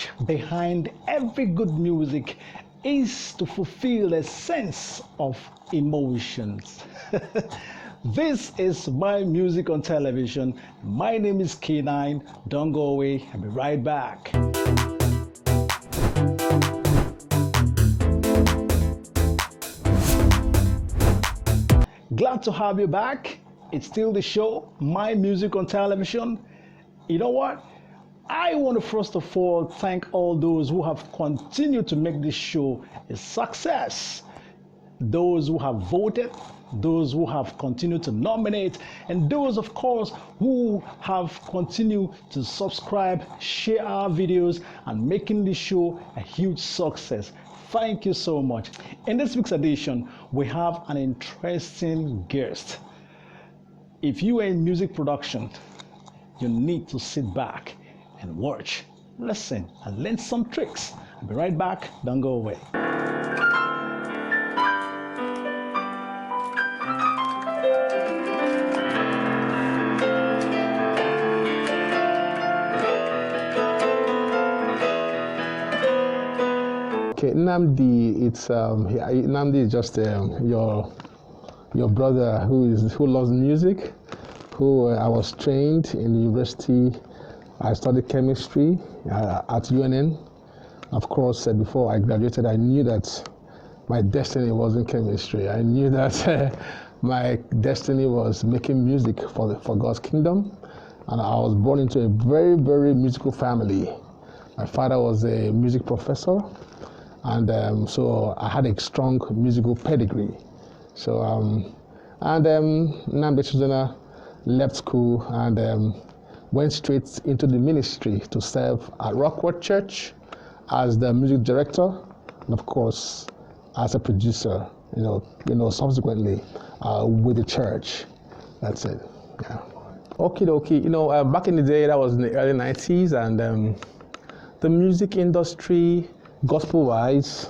message behind every good music is to fulfill a sense of emotions. This is my music on television. My name is K9. Don't go away. I'll be right back. Glad to have you back. It's still the show, My Music on Television. You know what? I want to first of all thank all those who have continued to make this show a success. Those who have voted, those who have continued to nominate, and those, of course, who have continued to subscribe, share our videos, and making this show a huge success. Thank you so much. In this week's edition, we have an interesting guest. If you are in music production, you need to sit back and watch, listen, and learn some tricks. I'll be right back. Don't go away. Okay, NNAMDI, NNAMDI is just your brother who loves music, who I was trained in the university. I studied chemistry at UNN. Of course, before I graduated, I knew that my destiny wasn't chemistry. I knew that my destiny was making music for God's kingdom. And I was born into a very, very musical family. My father was a music professor. And so I had a strong musical pedigree. So, NNAMDI ECHEZONA left school and went straight into the ministry to serve at Rockwood Church as the music director, and of course, as a producer, subsequently with the church. That's it, yeah. Okie dokie, back in the day, that was in the early 90s, and the music industry, gospel-wise,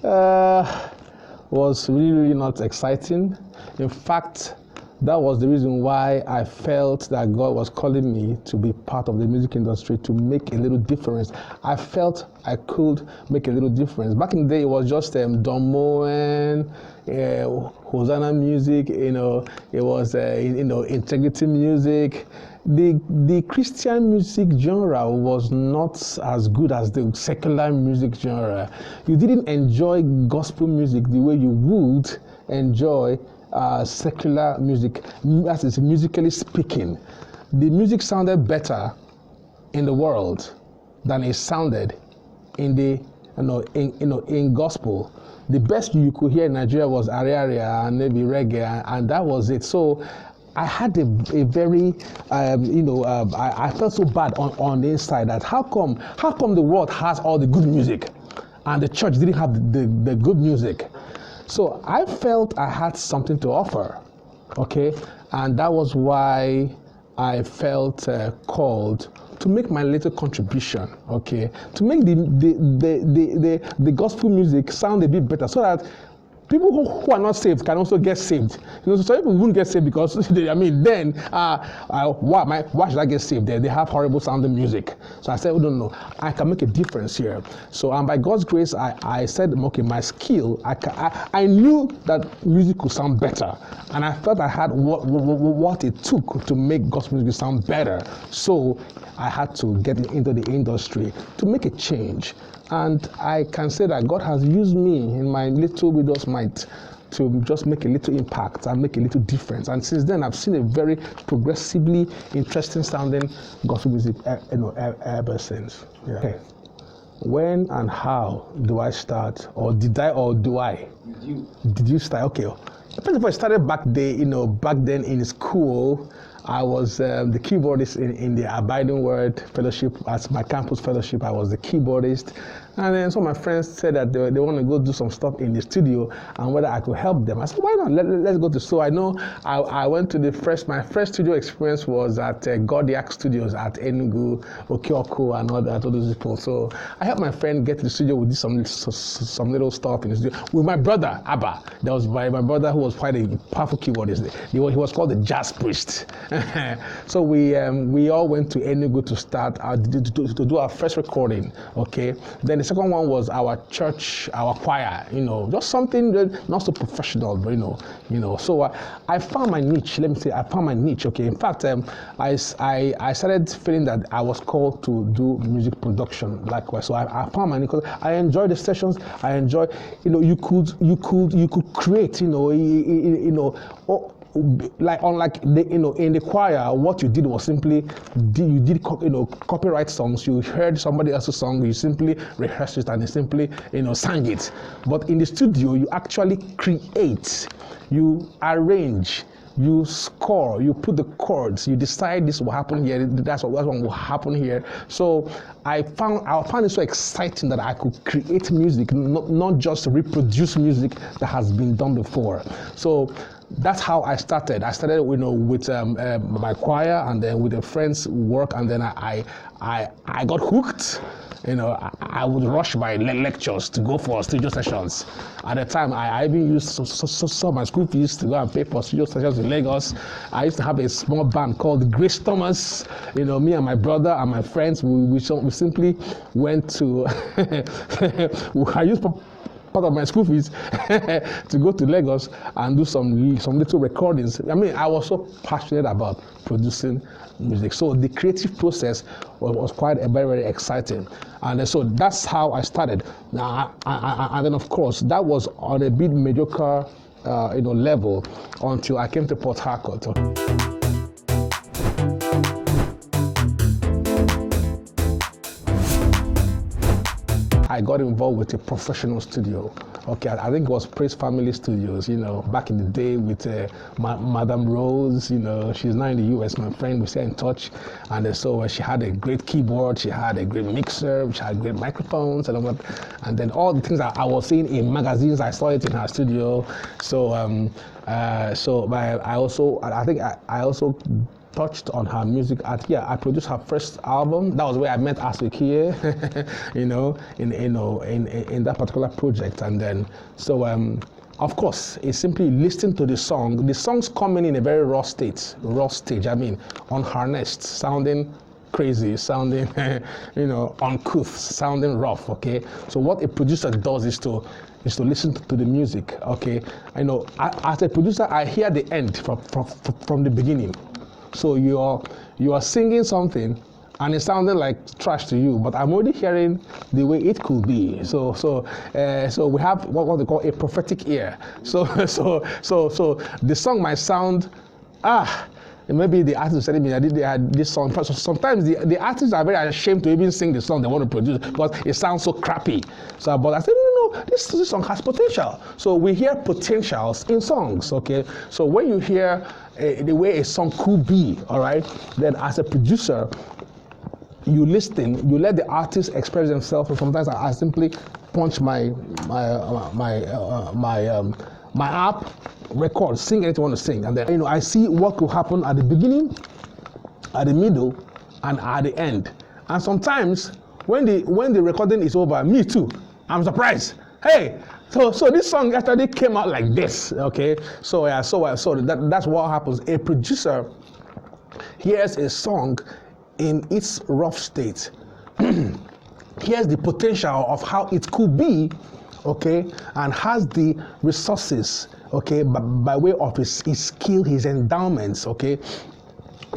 was really not exciting. In fact, that was the reason why I felt that God was calling me to be part of the music industry, to make a little difference. I felt I could make a little difference. Back in the day, it was just Don Moen, Hosanna music, it was integrity music. The Christian music genre was not as good as the secular music genre. You didn't enjoy gospel music the way you would enjoy secular music, that is musically speaking. The music sounded better in the world than it sounded in the in gospel. The best you could hear in Nigeria was Ariaria and maybe reggae, and that was it. So I had a very, I felt so bad on the inside that how come the world has all the good music and the church didn't have the good music? So I felt I had something to offer, okay? And that was why I felt called to make my little contribution, okay? To make the gospel music sound a bit better so that people who are not saved can also get saved. So some people won't get saved because, then why should I get saved? They have horrible sounding music. So I said, no, I can make a difference here. So by God's grace, I said, okay, my skill, I knew that music could sound better. And I felt I had what it took to make gospel music sound better. So I had to get into the industry to make a change. And I can say that God has used me in my little widow's mite to just make a little impact and make a little difference. And since then, I've seen a very progressively interesting sounding gospel music ever since. Yeah. Okay. When and how do I start, or did I? Did you start? Okay. First of all, I started back then in school. I was the keyboardist in the Abiding Word Fellowship. At my campus fellowship, I was the keyboardist. And then some of my friends said that they want to go do some stuff in the studio and whether I could help them. I said, why not? Let's go to. So I know I went to my first studio experience was at Godiac Studios at Enugu, Okeoko, and all those people. So I helped my friend get to the studio. We did some little stuff in the studio with my brother, Abba. That was my brother who was quite a powerful keyboardist. He was called the Jazz Priest. So we all went to Enugu to start to do our first recording. Okay. Then the second one was our church, our choir. Just something that not so professional, but So I found my niche. Let me say, I found my niche. Okay. In fact, I started feeling that I was called to do music production likewise. So I found my niche because I enjoy the sessions. I enjoy, you could create, like unlike in the choir, what you did was simply you did copyright songs. You heard somebody else's song, you simply rehearsed it and you simply sang it. But in the studio, you actually create, you arrange, you score, you put the chords, you decide this will happen here, that's what will happen here. So I found it so exciting that I could create music, not just reproduce music that has been done before. So that's how I started. I started, with my choir, and then with the friends' work, and then I got hooked. I would rush my lectures to go for studio sessions. At the time, I even used some of my school fees to go and pay for studio sessions in Lagos. I used to have a small band called the Grace Thomas. Me and my brother and my friends, we simply went to. I used part of my school fees to go to Lagos and do some little recordings. I mean, I was so passionate about producing music. So the creative process was quite very, very exciting. And so that's how I started. And then, of course, that was on a bit mediocre level until I came to Port Harcourt. I got involved with a professional studio. Okay, I think it was Praise Family Studios, back in the day with Madame Rose, she's now in the US, my friend, we stay in touch. And so she had a great keyboard, she had a great mixer, she had great microphones, and all that. And then all the things that I was seeing in magazines, I saw it in her studio. So, I also touched on her music. I produced her first album. That was where I met Aswikie, in that particular project. And then, so of course, it's simply listening to the song. The song's coming in a very raw stage. I mean, unharnessed, sounding crazy, sounding, uncouth, sounding rough. Okay. So what a producer does is to listen to the music. Okay. As a producer, I hear the end from the beginning. So you are singing something and it's sounding like trash to you, but I'm already hearing the way it could be. So we have what they call a prophetic ear. So the song might sound maybe the artist said to me that they had this song. Sometimes the artists are very ashamed to even sing the song they want to produce because it sounds so crappy. But I said, no, this song has potential. So we hear potentials in songs, okay? So when you hear the way a song could be, all right, then as a producer, you listen, you let the artist express themselves. So sometimes I simply punch my app, record, sing anything you want to sing, and then I see what could happen at the beginning, at the middle, and at the end. And sometimes when the recording is over, me too, I'm surprised. Hey, so this song actually came out like this, okay? So that's what happens. A producer hears a song in its rough state, hears the potential of how it could be, okay, and has the resources, okay, by way of his skill, his endowments, okay,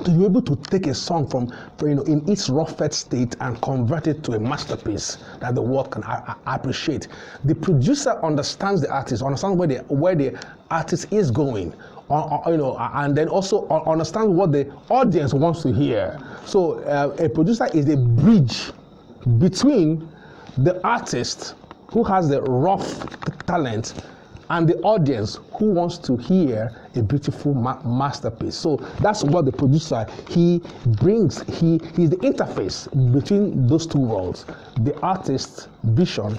to be able to take a song from in its roughest state and convert it to a masterpiece that the world can appreciate. The producer understands the artist, understands where the artist is going, and then also understands what the audience wants to hear. So a producer is a bridge between the artist who has the rough talent and the audience who wants to hear a beautiful masterpiece. So that's what the producer, he brings, he's the interface between those two worlds, the artist's vision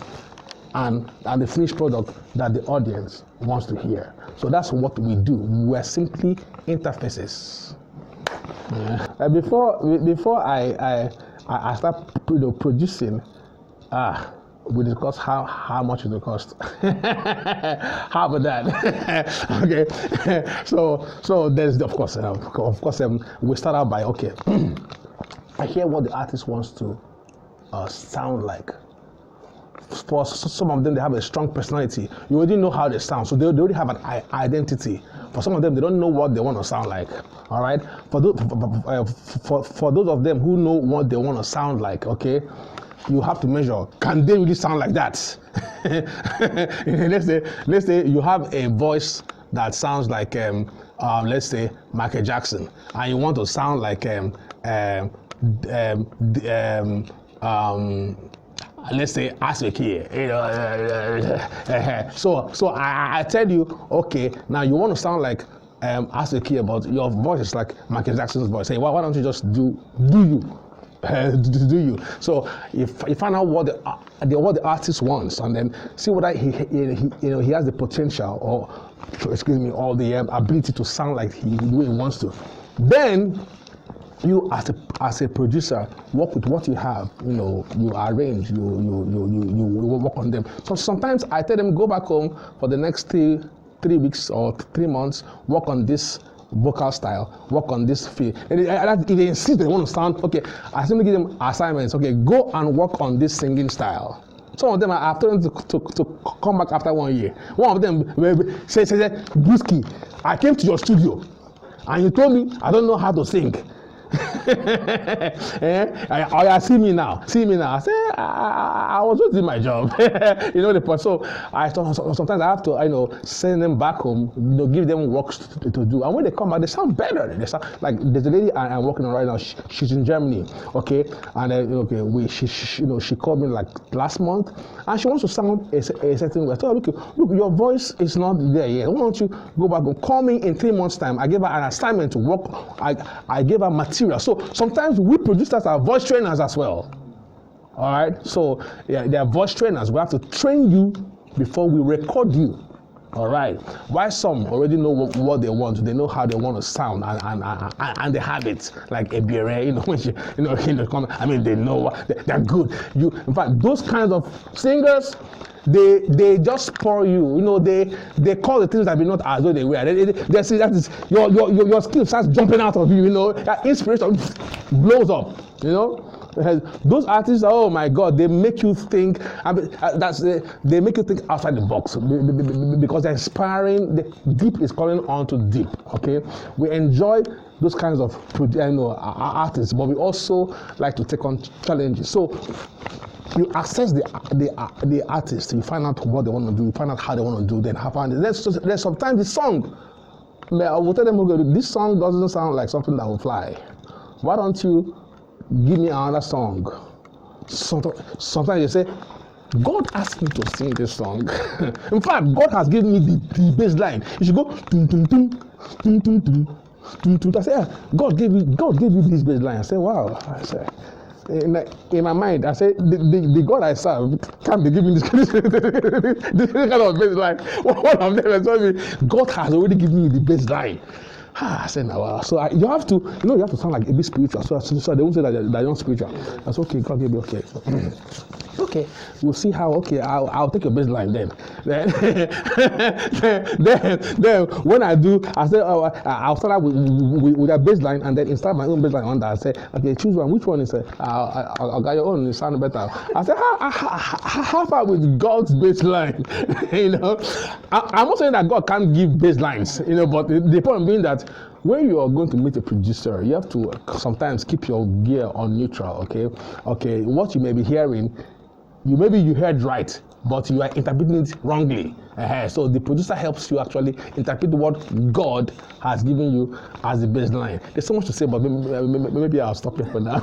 and the finished product that the audience wants to hear. So that's what we do. We're simply interfaces. Yeah. Before I start producing, we discuss how much it will cost. How about that? Okay. So there's of course we start out by okay. I hear what the artist wants to sound like. For some of them, they have a strong personality. You already know how they sound, so they already have an identity. For some of them, they don't know what they want to sound like. All right. For those of them who know what they want to sound like, okay, you have to measure. Can they really sound like that? let's say you have a voice that sounds like let's say Michael Jackson, and you want to sound like let's say Asweki, so I tell you, okay, now you want to sound like Asweki, but your voice is like Michael Jackson's voice. Hey, why don't you just do you? Do you? So you find out what the artist wants, and then see whether he has the potential or the ability to sound like the way he wants to. Then you as a producer work with what you have. You arrange, you work on them. So sometimes I tell them, go back home for the next 3 weeks or 3 months, work on this vocal style, work on this feel. And if they insist they want to sound okay, I simply give them assignments. Okay, go and work on this singing style. Some of them I have told them to come back after 1 year. One of them said, BUSKIE, I came to your studio and you told me I don't know how to sing. See me now. I say I was just doing my job. The point. So sometimes I have to send them back home, give them works to do, and when they come back they sound better. They sound like there's a lady I'm working on right now. She's in Germany, okay, and she called me like last month and she wants to sound a certain way. I told her, look, your voice is not there yet. Why don't you go back and call me in 3 months time? I gave her an assignment to work. I gave her material. So sometimes we producers are voice trainers as well. All right. So yeah, they are voice trainers. We have to train you before we record you. All right. Why some already know what they want. They know how they want to sound, and they have it. Like a beer, when she, in the comment. I mean, they know they're good. In fact, those kinds of singers, they just pour you. They call the things that be not as though they were. They see that is your skill starts jumping out of you. That inspiration blows up. Those artists, oh my God, they make you think. They make you think outside the box because they're inspiring. The deep is calling on to deep. Okay, we enjoy those kinds of artists, but we also like to take on challenges. So you assess the artist, you find out what they want to do, you find out how they want to do, then there's sometimes the song. I will tell them, okay, this song doesn't sound like something that will fly. Why don't you give me another song? Sometimes you say, God asked me to sing this song. In fact, God has given me the bass line. You should go tum tum tum tum tum tum tum tum. I say, God gave you this bass line. I say, wow. I say, in my mind, I say, the God I serve can't be giving this kind of bass line. One of them told me, God has already given me the bass line. I said, no, wow. So you have to sound like a bit spiritual. So they won't say that they're not spiritual. That's okay. God gave me okay. Okay, we'll see how. Okay, I'll take your bass line then. Then when I do, I say, I'll start out with a bass line and then install my own bass line on that. I say, okay, choose one. Which one is it? I'll get your own. It sounds better. I say, how far with God's bass line? I'm not saying that God can't give bass lines. But the point being that when you are going to meet a producer, you have to sometimes keep your gear on neutral. Okay. What you may be hearing. You heard right, but you are interpreting it wrongly. So the producer helps you actually interpret what God has given you as the baseline. There's so much to say, but maybe I'll stop here for now.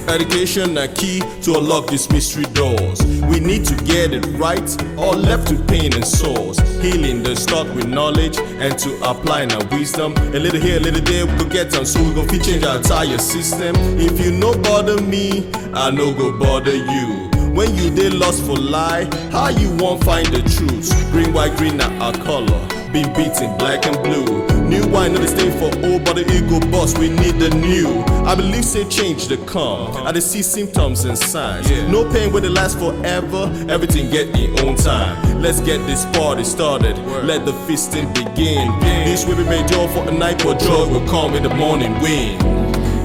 Education a key to unlock these mystery doors. We need to get it right or left with pain and sores. Healing the start with knowledge and to apply our wisdom. A little here, a little there, we go get some, so we go fit change our entire system. If you no bother me, I no go bother you. When you dey lost for lie, how you won't find the truth? Green, white, green, not our color. Been beaten black and blue. New wine, not the stain for old, but it go bust, we need the new. I believe say change the come. I dey see symptoms and signs. No pain will last forever. Everything get in own time. Let's get this party started. Let the feasting begin. This will be made joy for a night, but joy will come in the morning wind.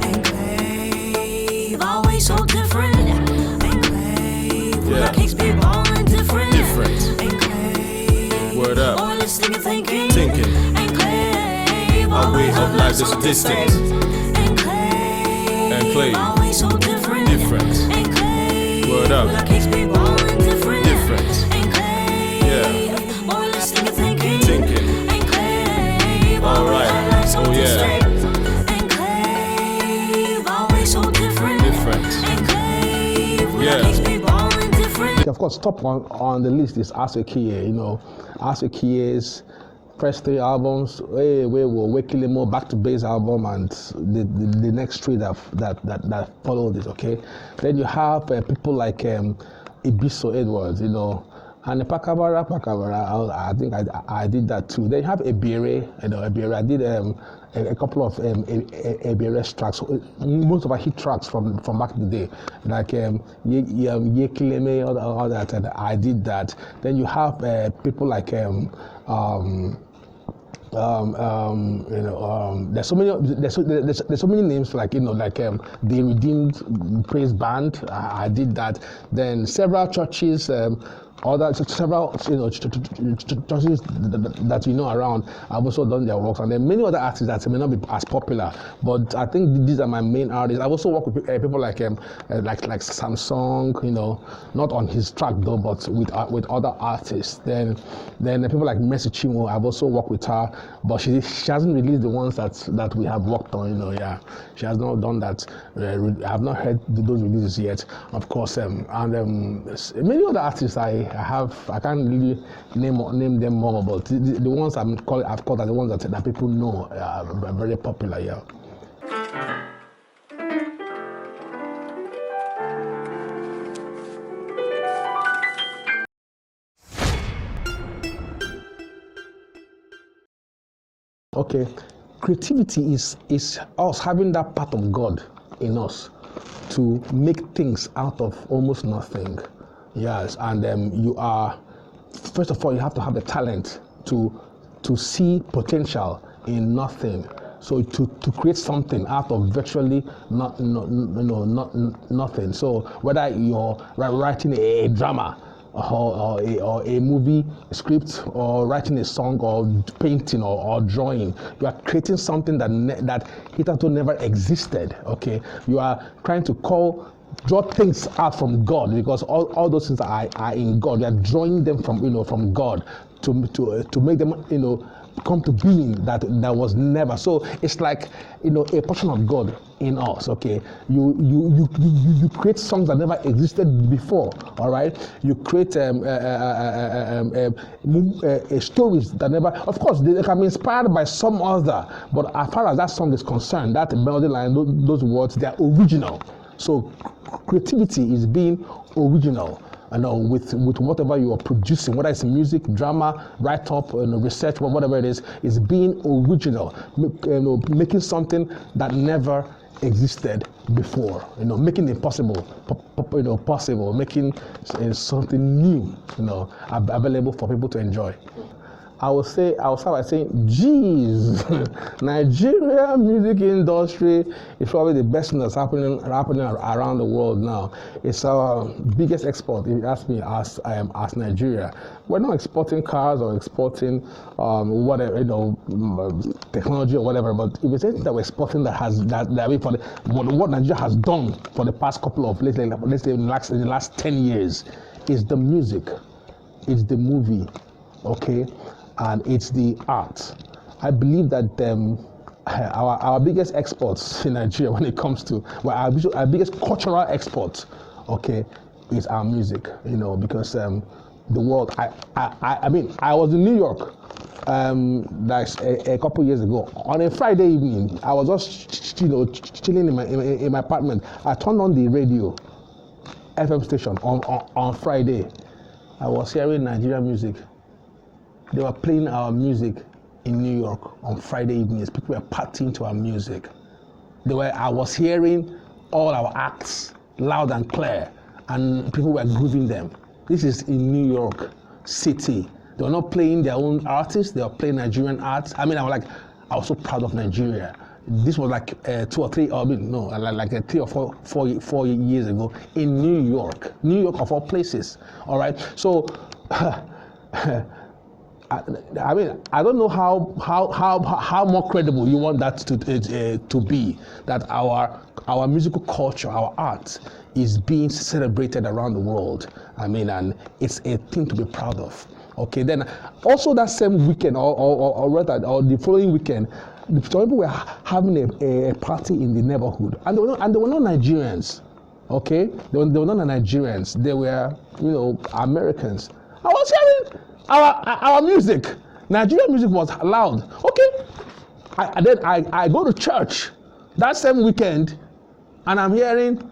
Enclave, always so different. Enclave, where our kicks be ballin' different. Enclave, Word up. or listening and thinking. Our way of life is distant. Enclave, always so different. Enclave, Word up. where our kicks be ballin' different. Yeah. Or listening and thinking. Thinking. Alright. Oh yeah. Enclave, always so different. Enclave, where our Yeah. kicks be ballin' different. Of course, top on the list is Aswekie. You know, Aswekie's first 3 albums, Wekilemo, Back to Base album, and the next 3 that followed it. Okay, then you have people like Ibiso Edwards, you know, and Pakabara. I think I did that too. Then you have Ebere, you know, Ebere. I did a couple of Ebere's tracks, most of our hit tracks from back in the day, like Yekileme, all that, and I did that. Then you have people like there's so many names, like, you know, like the Redeemed Praise Band. I did that. Then several churches, several, you know, churches that you know around. I've also done their works, and then many other artists that may not be as popular, but I think these are my main artists. I've also worked with people like Samsung, you know, not on his track though, but with other artists. Then people like Mercy Chinwo, I've also worked with her, but she hasn't released the ones that we have worked on. You know, yeah, she has not done that. I have not heard those releases yet, of course. And many other artists I can't really name them more, but the ones I've called are the ones that people know are very popular. Yeah. Okay, creativity is us having that part of God in us to make things out of almost nothing. Yes, and you are, first of all, you have to have the talent to see potential in nothing. So to create something out of virtually nothing. So whether you're writing a drama, or a movie script, or writing a song, or painting, or drawing, you are creating something that hitherto never existed. Okay, you are trying to draw things out from God, because all those things are in God. You are drawing them from God to make them, you know, come to being that was never. So it's like, you know, a portion of God in us. Okay, you create songs that never existed before. All right, you create stories that never. Of course, they can be inspired by some other, but as far as that song is concerned, that melody line, those words, they are original. So creativity is being original. You know, with whatever you are producing, whether it's music, drama, write-up, research, whatever it is being original, making something that never existed before. You know, making it possible, possible, making something new, you know, available for people to enjoy. I'll start by saying, geez, Nigeria music industry is probably the best thing that's happening around the world now. It's our biggest export, if you ask me, as Nigeria. We're not exporting cars or exporting whatever, you know, technology or whatever, but if it's anything that we're exporting what Nigeria has done for the past couple of, let's say in the last 10 years, is the music, it's the movie, okay? And it's the art. I believe that our biggest exports in Nigeria, when it comes to our biggest cultural exports, okay, is our music. You know, because the world. I mean, I was in New York, like a couple years ago. On a Friday evening, I was just chilling in my apartment. I turned on the radio, FM station on Friday. I was hearing Nigerian music. They were playing our music in New York on Friday evenings. People were partying to our music. I was hearing all our acts loud and clear, and people were grooving them. This is in New York City. They were not playing their own artists, they were playing Nigerian arts. I was so proud of Nigeria. This was like 3 or 4 years ago in New York of all places. All right, so I don't know how more credible you want that to be, that our musical culture, our art is being celebrated around the world. And it's a thing to be proud of. Okay, then also that same weekend or the following weekend, the people were having a party in the neighborhood, and they were not Nigerians. Okay, they were not Nigerians. They were, Americans. I was hearing our music. Nigerian music was loud. Okay, I go to church that same weekend, and I'm hearing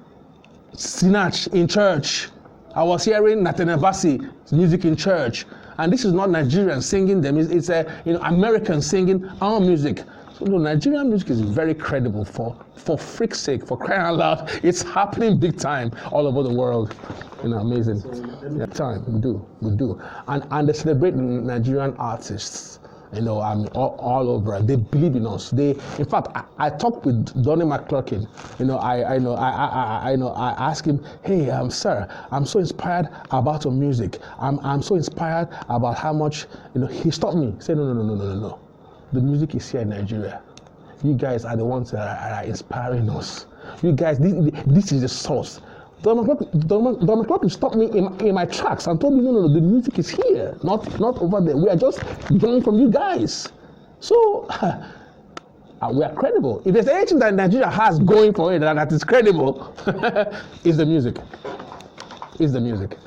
Sinach in church. I was hearing Nathaniel Bassey's music in church, and this is not Nigerians singing them. It's Americans singing our music. So Nigerian music is very credible for freak's sake, for crying out loud. It's happening big time all over the world. Amazing. We do. And they celebrate Nigerian artists. All over. They believe in us. In fact, I talked with Donnie McClurkin. I asked him, hey, sir, I'm so inspired about your music. I'm so inspired about how much, he stopped me. He said, no. The music is here in Nigeria. You guys are the ones that are inspiring us. You guys, this is the source. Don McClurkin stopped me in my tracks and told me, no, the music is here, not over there. We are just learning from you guys. So we are credible. If there's anything that Nigeria has going for it that is credible, is the music. Is the music.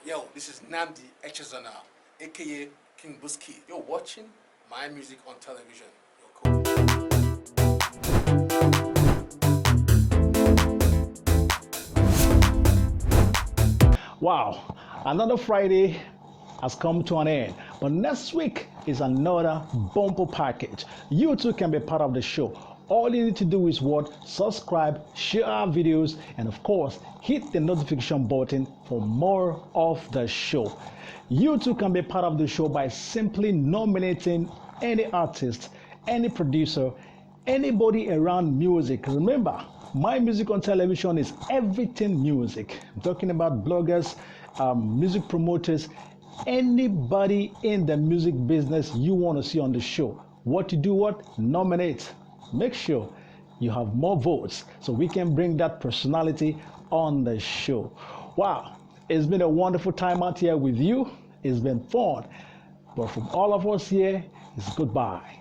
Yo, this is NNAMDI ECHEZONA, aka King Buckie. You're watching my music on television. You're cool. Wow, another Friday has come to an end, but next week is another bumper package. You too can be part of the show. All you need to do is subscribe, share our videos, and of course, hit the notification button for more of the show. You too can be part of the show by simply nominating any artist, any producer, anybody around music. Remember, my music on television is everything music. I'm talking about bloggers, music promoters, anybody in the music business you want to see on the show. What to do? Nominate. Make sure you have more votes so we can bring that personality on the show. Wow, it's been a wonderful time out here with you. It's been fun. But from all of us here, it's goodbye.